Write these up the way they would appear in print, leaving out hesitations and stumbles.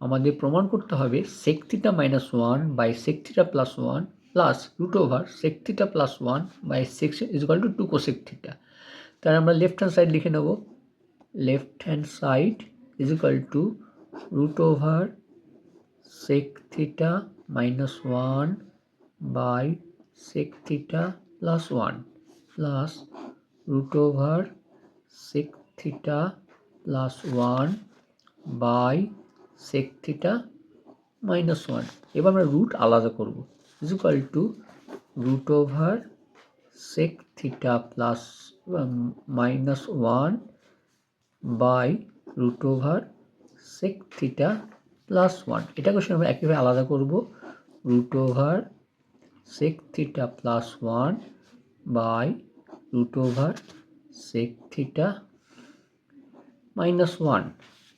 আমাদের প্রমাণ করতে হবে sec theta minus 1 by sec theta plus 1 plus root over sec theta plus 1 by sec is equal to 2 cosec theta। তাহলে আমরা left hand side লিখে নেব, left hand side is equal to root over sec theta minus 1 by sec theta plus 1 plus root over sec theta plus 1 by sec theta minus 1। এবার আমরা root আলাদা করব, is equal to root over sec theta plus minus 1 by root over sec theta plus 1। এটাকে আমরা একইভাবে আলাদা করব, root over sec theta plus 1 by root over sec theta minus 1।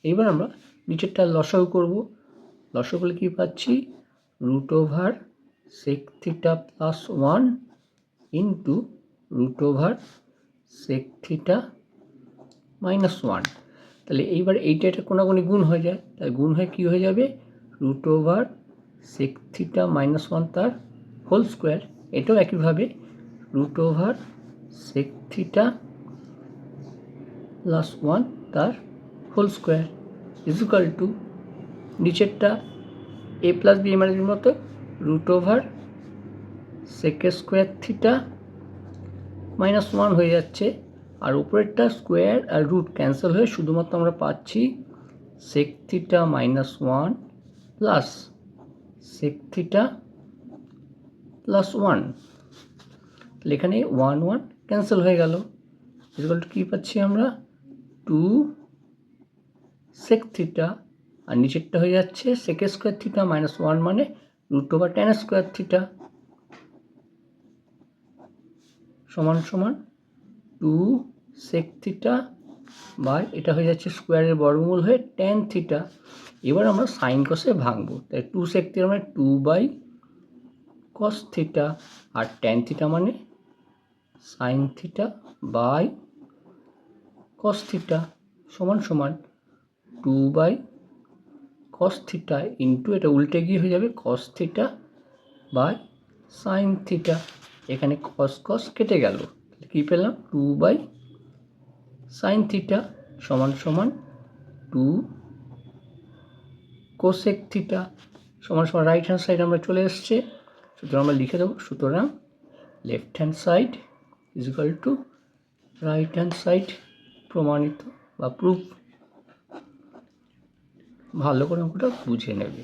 এবার আমরা নিচেরটা লসাগু করব, লসাগু করলে কি পাচ্ছি, root over sec theta plus 1 into root over sec theta minus 1। তাহলে এইবার এইটা এটা কোনাকুনি গুণ হয়ে যায়, তাহলে গুণ হয়ে কি হয়ে যাবে, root over sec theta minus 1 তার হোল স্কোয়ার। এটাও একইভাবে root over sec theta plus 1 তার whole square is equal to নিচেরটা a প্লাস বি মাইনাসের মতো root over sec square theta minus 1 হয়ে যাচ্ছে, আর উপরেরটা স্কোয়ার আর রুট ক্যান্সেল হয়ে শুধুমাত্র আমরা পাচ্ছি sec theta minus 1 plus sec theta plus 1। তাহলে এখানে 1 1 ক্যান্সেল হয়ে গেল, is equal to কী পাচ্ছি আমরা, 2 sec থিটা, আর নিচেরটা হয়ে যাচ্ছে sec স্কোয়ার থিটা মাইনাস 1 মানে root over tan square theta সমান সমান 2 sec থিটা বাই এটা হয়ে যাচ্ছে স্কোয়ারের বর্গমূল হয়ে tan থিটা। এবার আমরা সাইন কসে ভাঙবো, তাই 2 sec থিটা মানে 2 বাই cos থিটা, আর tan থিটা মানে sine theta by cos theta সমান সমান 2 বাই cos থিটা ইন্টু এটা উল্টে গিয়ে হয়ে যাবে cos theta by sine theta. এখানে cos cos কেটে গেল, কী পেলাম, 2 বাই সাইন থিটা সমান সমান 2 কোসেক থিটা সমান সমান রাইট হ্যান্ড সাইড আমরা চলে এসছে। সুতরাং আমরা লিখে দেবো, সুতরাং left hand side is equal to right hand side প্রমাণিত বা প্রুফ। ভালো করে অঙ্কটা বুঝে নেবে।